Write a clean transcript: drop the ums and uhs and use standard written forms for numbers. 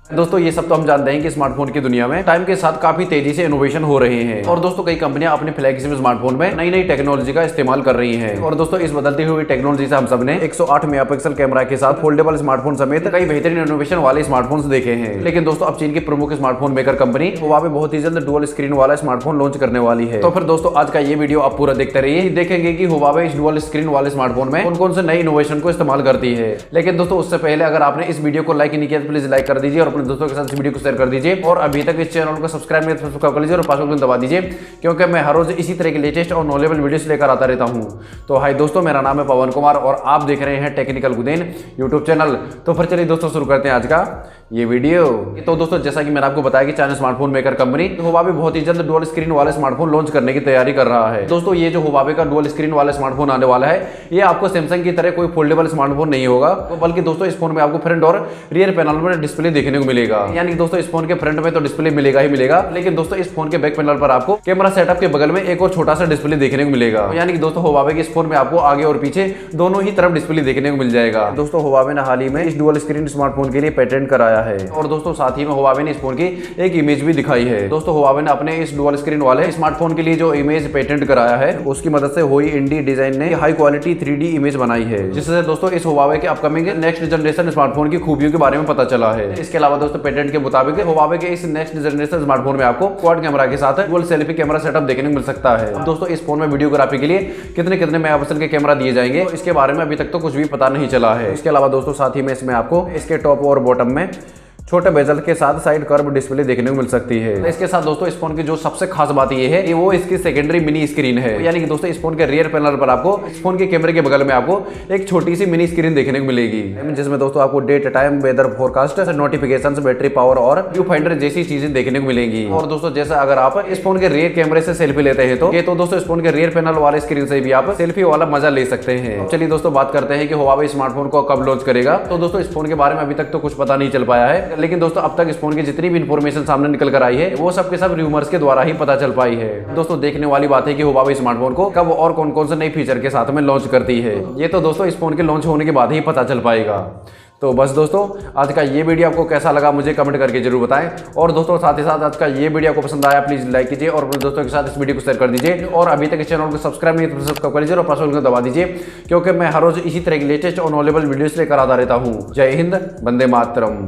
दोस्तों ये सब तो हम जानते हैं कि स्मार्टफोन की दुनिया में टाइम के साथ काफी तेजी से इनोवेशन हो रहे हैं और दोस्तों कई कंपनियां अपने फ्लैगशिप स्मार्टफोन में नई नई टेक्नोलॉजी का इस्तेमाल कर रही हैं। और दोस्तों इस बदलती हुई टेक्नोलॉजी से हम सब ने 108 मेगापिक्सल कैमरा के साथ फोल्डेबल स्मार्टफोन समेत कई बेहतरीन इनोवेशन वाले स्मार्टफोन देखे हैं। लेकिन दोस्तों अब चीन की प्रमुख स्मार्टफोन मेकर कंपनी Huawei बहुत ही जल्द डुअल स्क्रीन वाला स्मार्टफोन लॉन्च करने वाली है। तो फिर दोस्तों आज का ये वीडियो आप पूरा देखते रहिए, देखेंगे कि Huawei इस डुअल स्क्रीन वाले स्मार्टफोन में कौन कौन से नए इनोवेशन को इस्तेमाल करती है। लेकिन दोस्तों उससे पहले अगर आपने इस वीडियो को लाइक नहीं किया तो प्लीज लाइक कर दीजिए और अपने दोस्तों के साथ इस वीडियो को शेयर कर दीजिए और अभी तक इस चैनल को सब्सक्राइब नहीं तो सब्सक्राइब कर लीजिए और पास बटन दबा दीजिए, क्योंकि मैं हर रोज इसी तरह के लेटेस्ट और नॉलेजेबल वीडियोस लेकर आता रहता हूं। तो हाय दोस्तों, मेरा नाम है पवन कुमार और आप देख रहे हैं टेक्निकल गुदेन यूट्यूब चैनल। तो फिर चलिए दोस्तों शुरू करते हैं आज का ये वीडियो। तो दोस्तों जैसा कि मैंने आपको बताया कि Chinese smartphone maker company Huawei बहुत ही जल्द डुअल स्क्रीन वाले स्मार्टफोन लॉन्च करने की तैयारी कर रहा है। दोस्तों ये जो Huawei का डुअल स्क्रीन वाला स्मार्टफोन आने वाला है, ये आपको सैमसंग की तरह कोई फोल्डेबल स्मार्टफोन नहीं होगा, बल्कि दोस्तों इस फोन में आपको फ्रंट और रियर पैनल में डिस्प्ले देखने को मिलेगा। यानी कि दोस्तों इस फोन के फ्रंट में तो डिस्प्ले मिलेगा ही मिलेगा, लेकिन दोस्तों इस फोन के बैक पैनल पर आपको कैमरा सेटअप के बगल में एक और छोटा सा डिस्प्ले देखने को मिलेगा। यानी कि दोस्तों Huawei के इस फोन में आपको आगे और पीछे दोनों ही तरफ डिस्प्ले देखने को मिल जाएगा। दोस्तों Huawei ने हाल ही में इस डुअल स्क्रीन स्मार्टफोन के लिए पेटेंट कराया है और दोस्तों साथ ही में Huawei ने इस फोन की एक इमेज भी दिखाई है। दोस्तों Huawei ने अपने इस डुअल स्क्रीन वाले स्मार्टफोन के लिए जो इमेज पेटेंट कराया है, उसकी मदद से HoiINDI डिजाइन ने हाई क्वालिटी 3D इमेज बनाई है, जिससे दोस्तों इस Huawei के अपकमिंग नेक्स्ट जनरेशन स्मार्टफोन की खूबियों के बारे में पता चला है। इसके अलावा दोस्तों पेटेंट के मुताबिक Huawei के इस नेक्स्ट जनरेशन स्मार्टफोन में आपको क्वाड कैमरा के साथ डुअल सेल्फी कैमरा सेटअप देखने को मिल सकता है। अब दोस्तों इस फोन में वीडियोग्राफी के लिए कितने कितने मेगापिक्सल के कैमरा दिए जाएंगे, तो इसके बारे में अभी तक तो कुछ भी पता नहीं चला है। इसके अलावा दोस्तों साथ ही में इसमें आपको इसके टॉप और बॉटम में छोटे बेजल के साथ साइड कर्व डिस्प्ले देखने को मिल सकती है। इसके साथ दोस्तों इस फोन की जो सबसे खास बात ये है कि वो इसकी सेकेंडरी मिनी स्क्रीन है। यानी कि दोस्तों इस फोन के रियर पैनल पर आपको इस फोन के कैमरे के बगल में आपको एक छोटी सी मिनी स्क्रीन देखने को मिलेगी, जिसमें दोस्तों आपको date time, weather forecast, notifications, battery power और व्यू फाइंडर जैसी चीजें देखने को मिलेंगी। और दोस्तों जैसा अगर आप इस फोन के रियर कैमरे से सेल्फी लेते हैं तो दोस्तों इस फोन के रियर पैनल वाले स्क्रीन से भी आप सेल्फी वाला मजा ले सकते हैं। चलिए दोस्तों बात करते हैं कि Huawei स्मार्टफोन को कब लॉन्च करेगा। तो दोस्तों इस फोन के बारे में अभी तक तो कुछ पता नहीं चल पाया है, लेकिन दोस्तों अब तक इस फोन की जितनी भी इंफॉर्मेशन सामने निकल कर आई है वो सब के सब रूमर्स के द्वारा ही पता चल पाई है। दोस्तों देखने वाली बात है कि Huawei स्मार्टफोन को कब और कौन कौन से नए फीचर के साथ में लॉन्च करती है, ये तो दोस्तों इस फोन के लॉन्च होने के बाद ही पता चल पाएगा। तो बस दोस्तों आज का ये वीडियो आपको कैसा लगा मुझे कमेंट करके जरूर बताएं, और दोस्तों साथ ही साथ आज का ये वीडियो आपको पसंद आया प्लीज लाइक कीजिए और अपने दोस्तों के साथ इस वीडियो को शेयर कर दीजिए, और अभी तक इस चैनल को सब्सक्राइब नहीं तो सब्सक्राइब कर लीजिए और पास को दबा दीजिए, क्योंकि मैं हर रोज इसी तरह की लेटेस्ट और नॉलेजेबल वीडियोस लेकर आता रहता हूँ। जय हिंद, वंदे मातरम।